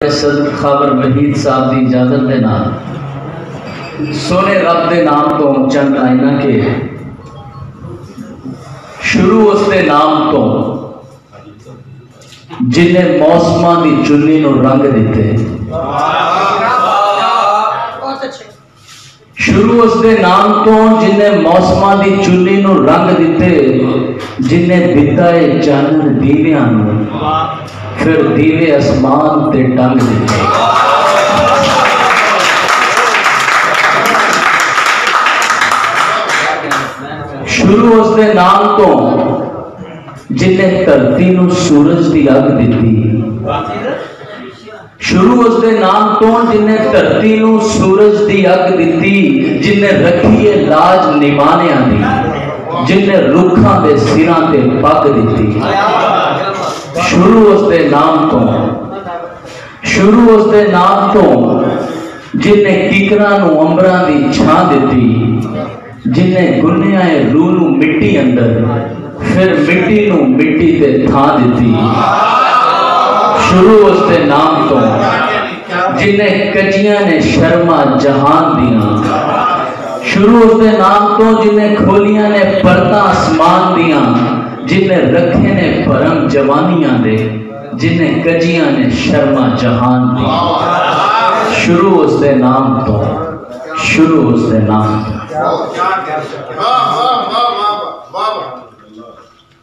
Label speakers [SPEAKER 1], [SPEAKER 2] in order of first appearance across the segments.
[SPEAKER 1] सदर खाबर वहीद साहब की इजाजत के नाल सोने रब के नाम तो चंद लाइना के शुरू उसके नाम तो जिन्हें मौसमां की चुन्नी नूं रंग दिते। शुरू उसके नाम तो जिन्हें मौसमां की चुन्नी नूं रंग दिते, जिन्हें दिता है चानन दीवियां नूं, फिर दीवे आसमान ते टंग दिते। शुरू उसके नाम तो जिन्हें धरती नूं सूरज की अग दिती। शुरू उसके नाम तो जिन्हें धरती नूं सूरज की अग दिती, जिन्हें रखी है लाज निमानियां दी, जिन्हें रुखां दे सिरां ते पग दिती। शुरू उसके नाम तो, शुरू उसके नाम तो जिन्हें किकरां नूं अंबरां दी छां दिती, जिन्हें गुन्निया रूह नूं मिट्टी अंदर, फिर मिट्टी नूं मिट्टी ते थां दिती। शुरू उसके नाम तो जिन्हें कजियां ने शर्मा जहान दियां। शुरू उसके नाम तो जिन्हें खोलियां ने परदा आसमान दियां, जिन्हें रखे ने परम जवानियां दे, जिन्हें कजियां ने शर्मा जहान दी। शुरू उसके नाम तो, शुरू उसके नाम तो।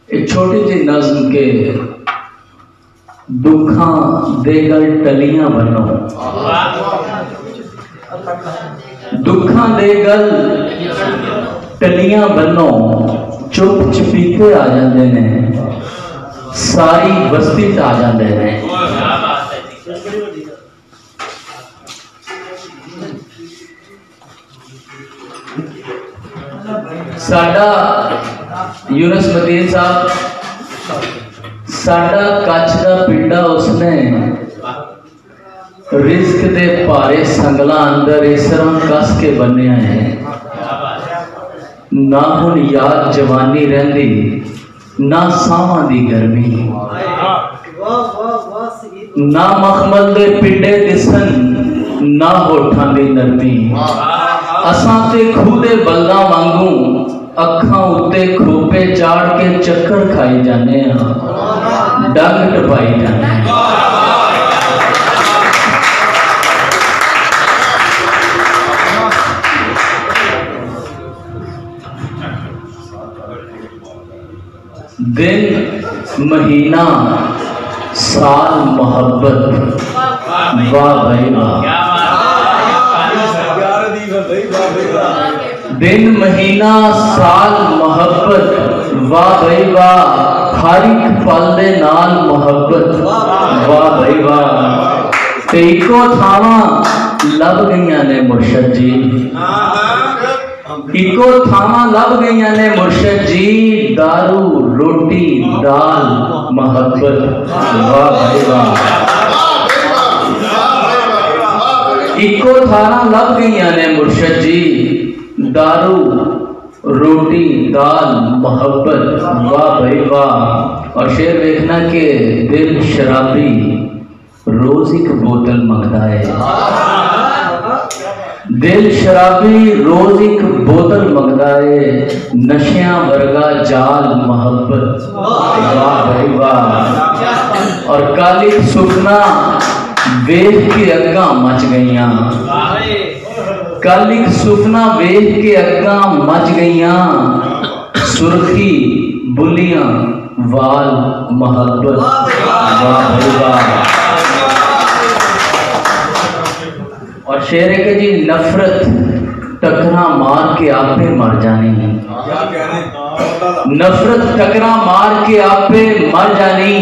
[SPEAKER 1] एक छोटी सी नज़्म के दुखा दे गल टलियां बनो, दुखा दे गल टलियां बनो, चुप चपीते आ जाते ने, सारी बस्ती आ जाते ने। साडा यूनुस मदीन साहब साडा कच्छ का पिंडा, उसने रिस्क दे भारे संगला अंदर इस तरह कस के बन्निया है। ना हुण याद जवानी रहिंदी, ना सावां दी गर्मी, ना मखमल दे पिंडे दिसन, ना होठां दी नरमी। असां ते खूह दे बल्लां वांगू अखां उत्ते खोपे चाड़ के चक्कर खाई जाने, डंग टपाई जाने। दिन महीना साल मोहब्बत, वाह भाई वाह। दिन महीना साल मोहब्बत, वाह भाई वाह। हर एक पल दे नाल मोहब्बत, वाह भाई वाह। ते इको थावां लभ गईयां ने मुर्शद जी, इको थावां लभ गईयां ने मुर्शद जी। दारू रोटी दाल मोहब्बत, वाह भाई वाह। इको थावां लभ गईयां ने मुर्शद जी, दारू रोटी दाल मोहब्बत, वाह भाई वाह। और शेर देखना कि दिल शराबी रोज एक बोतल मंगता है, दिल शराबी रोज एक बोतल मंगता है। नशियां वर्गा जाल मोहब्बत, वाह भाई वाह। और काली सुपना वेख के अग्गा मच गईयां, कल एक सुपना वेख के अग्गा मच गईयां। सुर्खी बुलियां वाल मोहब्बत, वाह भाई वाह। और शेर है कि जी नफरत टकरा मार के आपे मर जानी, नफरत टकरा मार के आपे मर जानी।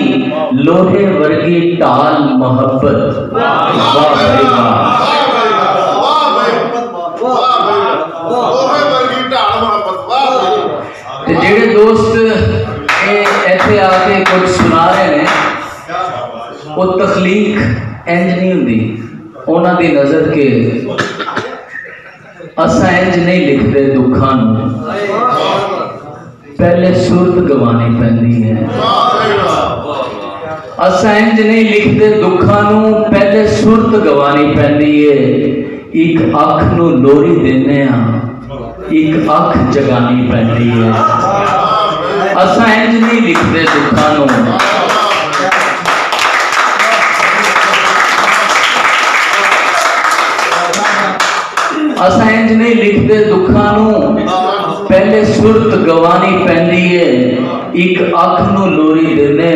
[SPEAKER 1] लोहे वर्गी टाल मोहब्बत, वाह भाई वाह। जेड़े दोस्त ऐसे आके कुछ सुना रहे हैं, वो तखलीक इंज नहीं होंदी उन्हां दी नज़र के। असा इंज नहीं लिखते दुखा नूं, पहले सुरत गवानी पैंदी है। असां इंज नहीं लिखते दुखा नूं, पहले सुरत गवानी पैंदी है, एक अख नू लोरी देने एक अख जगानी पैंदी है। असां इंज नहीं लिखते दुखां नू, असां इंज नहीं लिखते दुखां नू, पहले सुरत गवानी पैंदी है, एक अख नू लोरी देने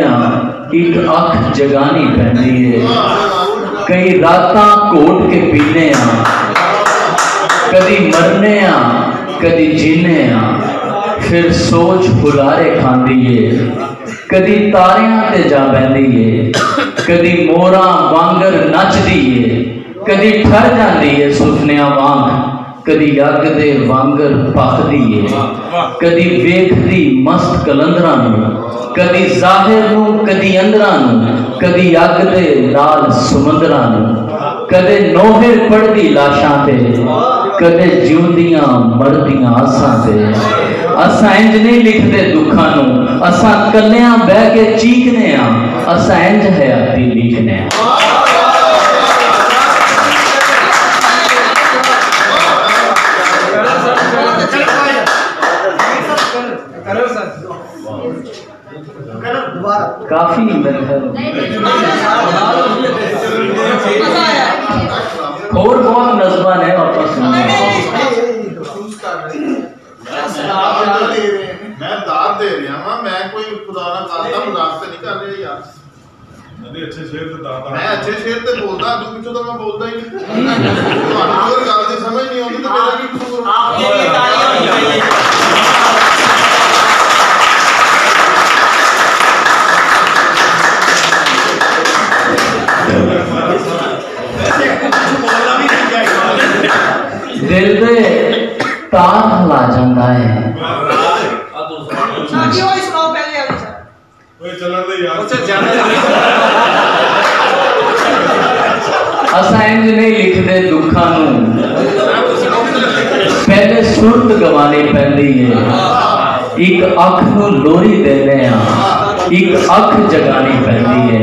[SPEAKER 1] एक अख जगानी पैंदी है। कई रातां घोट के पीने कदी मरने कदी जीने फिर सोच हुलारे खांदी है। कदी तारियां ते जा बहंदी है, कदी मोरा वांगर नचदी है, कदी ठर जाती है सुफनिया वांग, कदी अग दे वांगर पखदी है। कदी वेखदी मस्त कलंदरां नूं, कदी जाहिर नूं कदी अंदरां नूं, कदी अग दे लाल समुंदरां नूं, कदे नोहे पड़दी लाशां ते, कदे जिउंदियां मरदियां आसां ते। असां इंज नहीं लिखते दुखां नूं, असां कल्लियां बह के चीखने असां इंज हयाती लिखने। काफी और बहुत नज़्मा है वापस
[SPEAKER 2] मैं दाद दे रहा हूं, मैं कोई खुदा ना खास्ता मजाक से नहीं कर रहा यार।
[SPEAKER 3] नहीं अच्छे शेर ते दादा,
[SPEAKER 2] मैं अच्छे शेर ते बोलदा, तू पिछो तो मैं बोलदा ही नहीं। तुम्हारी कोई गल दी समझ नहीं आउंदी तो मेरा की कसूर? आपके लिए तालियां होनी चाहिए।
[SPEAKER 1] दिल दे तार हिला जाता है। असां इंज नहीं लिखते दुखां नूं, पहले सुरत गवानी पैंदी है, एक अख नूं लोरी देने एक अख जगानी पैंदी है।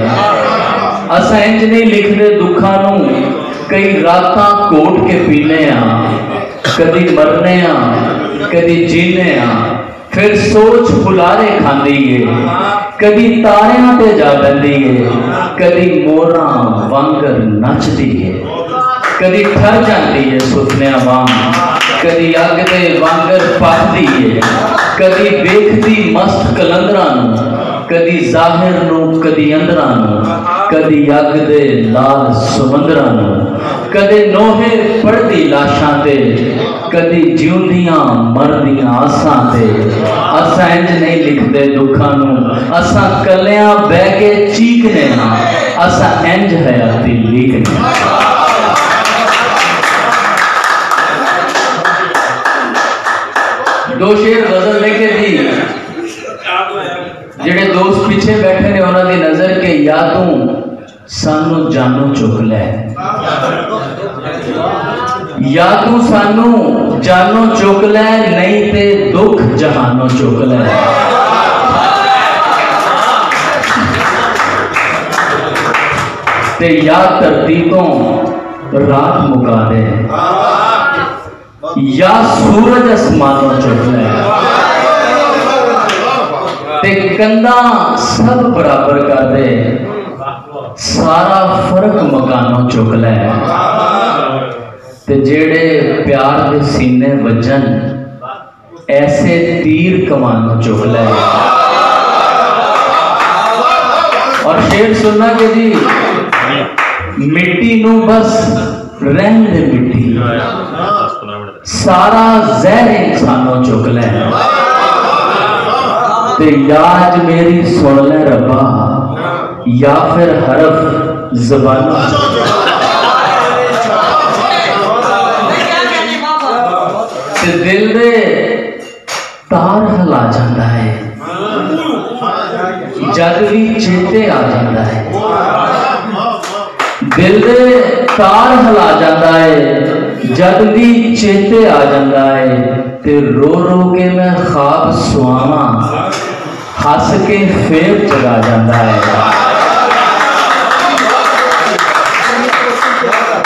[SPEAKER 1] असां इंज नहीं लिखते दुखां नूं, कई रातां घोट के पीने कदी मरने कदी जीने फिर सोच हुलारे खांदी है। कदी तारियां ते जा बहंदी है, कदी मोरा वांगर नचदी है, कदी ठर जाती है सुफनिया वांग, कदी अग दे वांगर पखदी है, कदी वेखदी मस्त कलंदरां नूं, कदी जाहिर नूं कदी अंदरां नूं, कदी अग दे लाल समुंदरां नूं, कदे नोहे पड़दी लाशां ते, कदी जिउंदियां मरदियां आसां ते। असां इंज नहीं लिखते दुखां नूं, असां कल्लियां बह के चीखने असां इंज हयाती लिखने। दो शेर गजल लेके दी, जेड़े दोस्त पीछे बैठे ने उन्हां दी नजर के या तू सानू जानो चुक लै, या तू सानू जानो चुक लै, नहीं ते दुख जहानो चुक लै। ते या धरती तो रात मुका दे, या सूरज आसमानों चुक लै, ते कंधा सब बराबर कर दे, सारा फर्क मकानों चुक लै। ते जेड़े प्यार दे सीने वजन, ऐसे तीर कमानों चुक लै। और शेर सुनना के जी, मिट्टी नू बस रहन दे मिट्टी, सारा जहर इंसानों चुक लै। ते याज मेरी सुन ले रब्बा, या फिर हरफ ज़बानों ते दिल दे तार हिला जाता है, जद भी चेते आ जाता है। दिल दे तार हिला जाता है, जद भी चेते आ जाता है। ते रो रो के मैं ख्वाब सुआवा, हस के फिर जगा जाता है।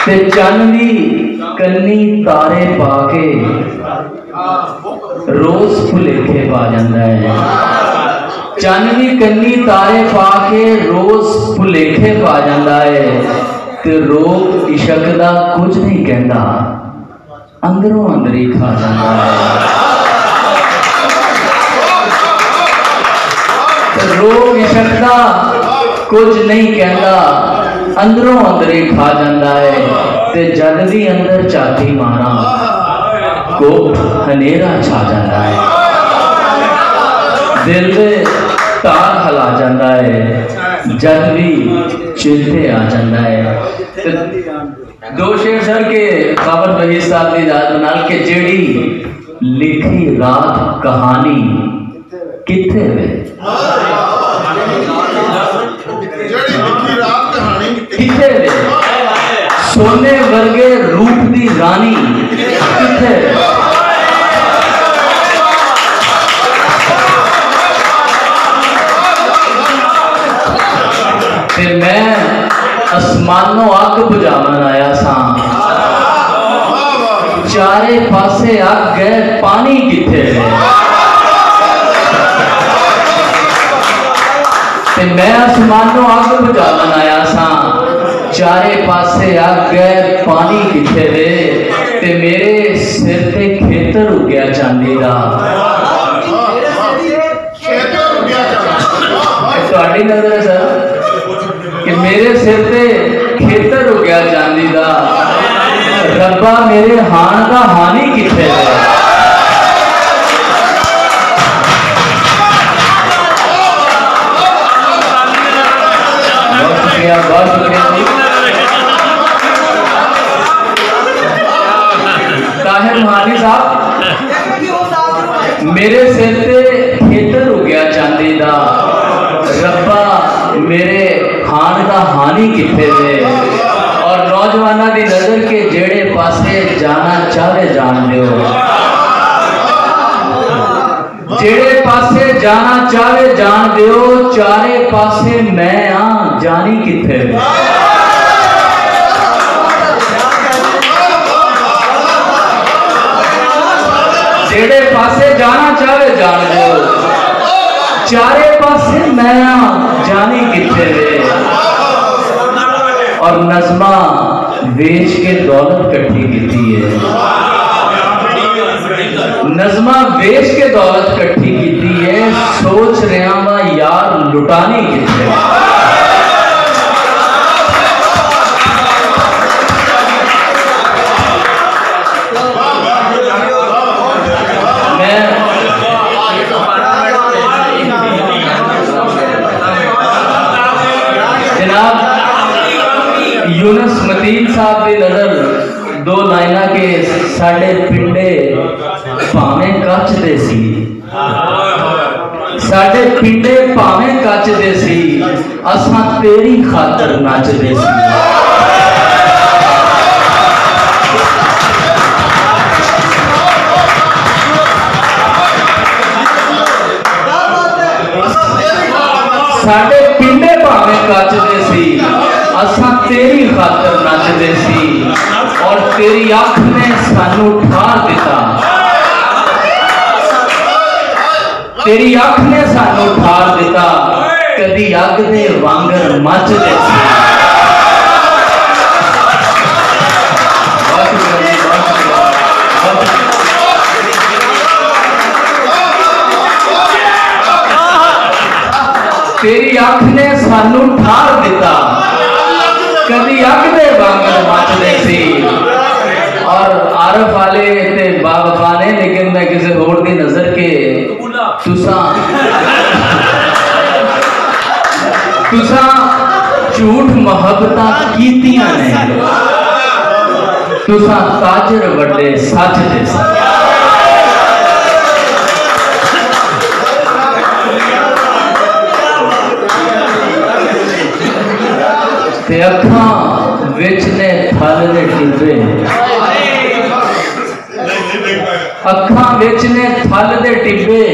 [SPEAKER 1] ते चांदी कन्नी तारे पाके रोज भुलेखे पा जाता है। चांदी कन्नी तारे पाके रोज भुलेखे पा जाता है। ते रोग इशक दा कुछ नहीं कहता, अंदरों अंदर ही खा जाता है। रोग इशक दा कुछ नहीं कहता, अंदरों अंदर ही खा जाता है। ते जद भी अंदर झाती मारा कोट हनेरा छा जाता है। दिल में तार हला जाता है, जद भी चिंते आ जाता है। दो शेर सर के बाबर वहीद साहब की याद बना के जेड़ी लिखी रात कहानी किथे वे, किथे वे सोने वर्गे रूप दी रानी किथे वे। ते मैं आसमानों अग बुझावन आया सा, चारे पासे अग गए पानी किथे वे। ते मैं आसमानों अग बुझावन आया सा, चारे पासे अग गए पानी किथे वे। ते मेरे सिर ते खेतर उगया चांदी दा। तुहाडी नजर है सर कि मेरे सिर ते खेतर उगया चांदी दा। रब्बा मेरे हान दा हानी किथे है। बहुत शुक्रिया, बहुत शुक्रिया जी। ताहिर महानी साहब, मेरे सिर ते खेतर उगया चांदी दा। रब्बा मेरे खान का हानि किथे वे। और नौजवाना दी नजर के जेड़े पासे जाना चाहे जान दियो, जेड़े पासे जाना चाहे जान दियो। चारे पासे मैं आ जानी किथे वे। जेड़े पासे जाना चाहे जान दियो, चारे पासे मैं आ जानी किथे वे। और नज़मा वेच के दौलत इकट्ठी की है, नज़मा वेच के दौलत इकट्ठी की है। सोच रहा वा यार लुटानी किथे। जनाब यूनुस मतीन साहब की नजर दो लाइना के साडे पिंडे भावें कच दे सी, साडे पिंडे भावें कच दे सी, असां तेरी खातर नचदे सी। साडे पिंडे भावें कच दे सी, असां तेरी खातर नचदे सी। और तेरी अख ने सानू ठार दिता, तेरी अख ने सानू ठार दिता। कदी अग दे वांगर मचदे सी। तेरी अख ने सानू ठार दिता, कदी अग दे वांगर मचदे सी। और आरफ वाले ते बाबा ने, लेकिन मैं किसी होर दी नजर के तुसा झूठ मोहब्बतां कीतियां ने, तुसा ताजर वड्डे सच दे सी। ते अखां विच ने थल दे टिब्बे, अखां विच ने थल दे टिब्बे,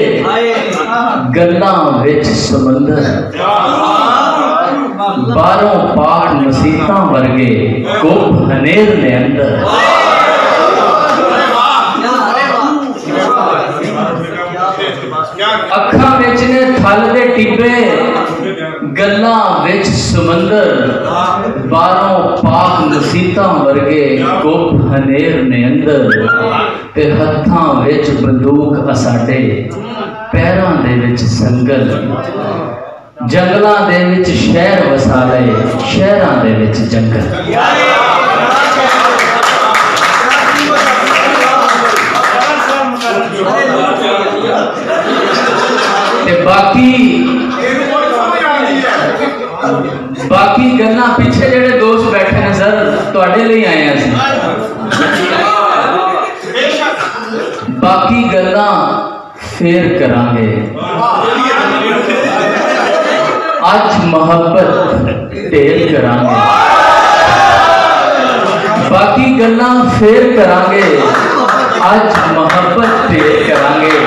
[SPEAKER 1] गल्लां विच समंदर। बारों पाक मसीता वर्गे गुप हनेर ने अंदर अखा विच ने थल दे टिब्बे गल्लां विच समंदर बारों पाक मसीता वर्गे गुप हनेर ने अंदर ते हत्थां विच बंदूक असाडे पैरां दे विच संगल जंगलां दे विच शहर वसा लए शहरां दे विच जंगल ते बाकी गल्लां पिछे जेड़े दोस्त बैठे ने सर तुहाडे लई आए हैं असीं बाकी गल्लां फिर करांगे आज मोहब्बत ढेर करांगे बाकी गल्लां फिर करांगे आज मोहब्बत ढेर करांगे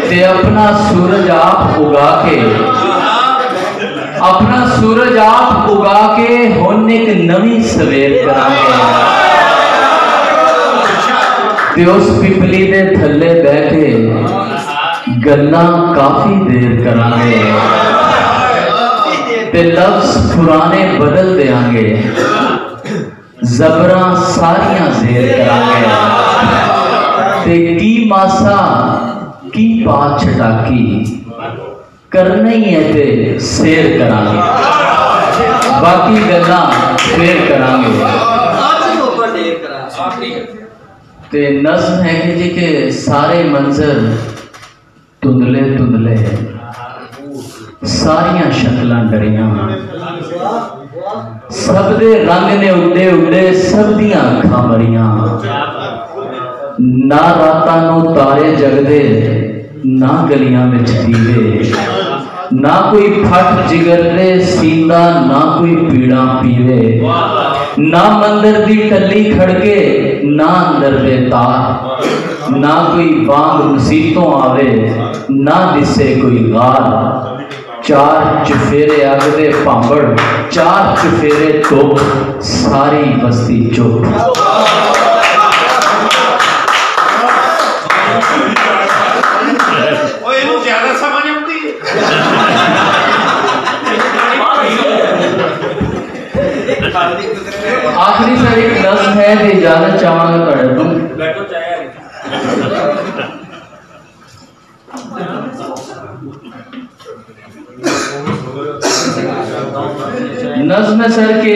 [SPEAKER 1] ते अपना सूरज आप उगा के हुण एक नवी सवेर करांगे ते उस पिपली दे थल्ले बह के गल्लां काफी देर करांगे ते लफ्ज पुराने बदल देंगे जबरां सारियां जेर करांगे ते की मासा की बात छटाकी करना ही है ते शेर करांगे बाकी गल्लां फिर करांगे ते नज़्म है कि जी के सारे मंजर धुंधले धुंधले सारियां शक्लां डरियां सब दे रंग ने उड़े उड़े सब दियां अखां मरियां ना रातां नूं तारे जगदे ना गलियां विच दीवे ना कोई फट जिगर दे सींदा ना कोई पीड़ा पीवे ना मंदिर दी टल्ली खड़के ना अंदर दे तार ना कोई बांग मसीतों आवे ना दिसे कोई गाल चार चुफेरे अग दे भांबड़ चार चुफेरे तोप सारी बस्ती चुप आखिरी सर एक नज़्म है तो इजाजत चाहांगा तुहाडे तो नज़्म सर के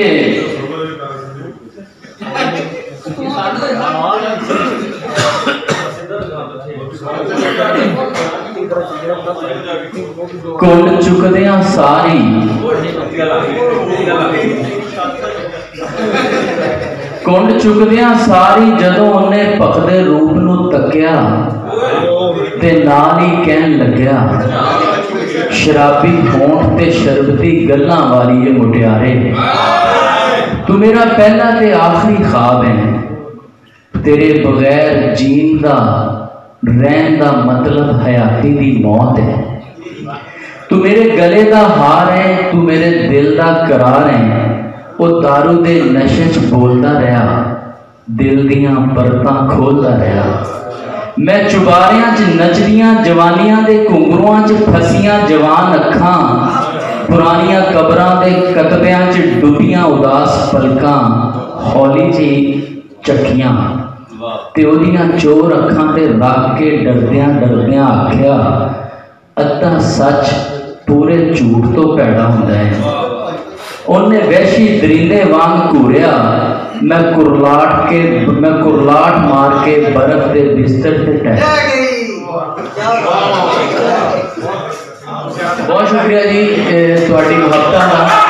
[SPEAKER 1] कुंड चुकदियां सारी कुंड चुकदियां सारी जदों उन्हें भखदे रूप नूं तक्या ते नाल ही कहन लग्या शराबी होंठ ते शरबती गल्लां वाली ये मुटियारे तू मेरा पहला ते आखिरी ख्वाब है तेरे बगैर जीन दा रहन दा मतलब हयाती दी मौत है तू मेरे गले दा हार है तू मेरे दिल दा करार है वो दारू दे नशे च बोलदा रहा दिल दियां परतां खोलदा रहा मैं चुबारियां च नचदियां जवानियां दे घुंघरूआं च फसियां जवान अखां पुरानियां कबरां दे कतबियां च डुबियां उदास पलकां हौली जी चक्कियां ते ओदियां चोर अखां ते रख के डरदियां डरदियां आख्या अद्धा सच पूरे झूठ तो पैड़ा हुंदा है उन्हें वैशी दरिंदे वांग घूरिया मैं कुरलाट मार के बर्फ के बिस्तर से टह बहुत शुक्रिया जी तुहाडी मुहब्बतां दा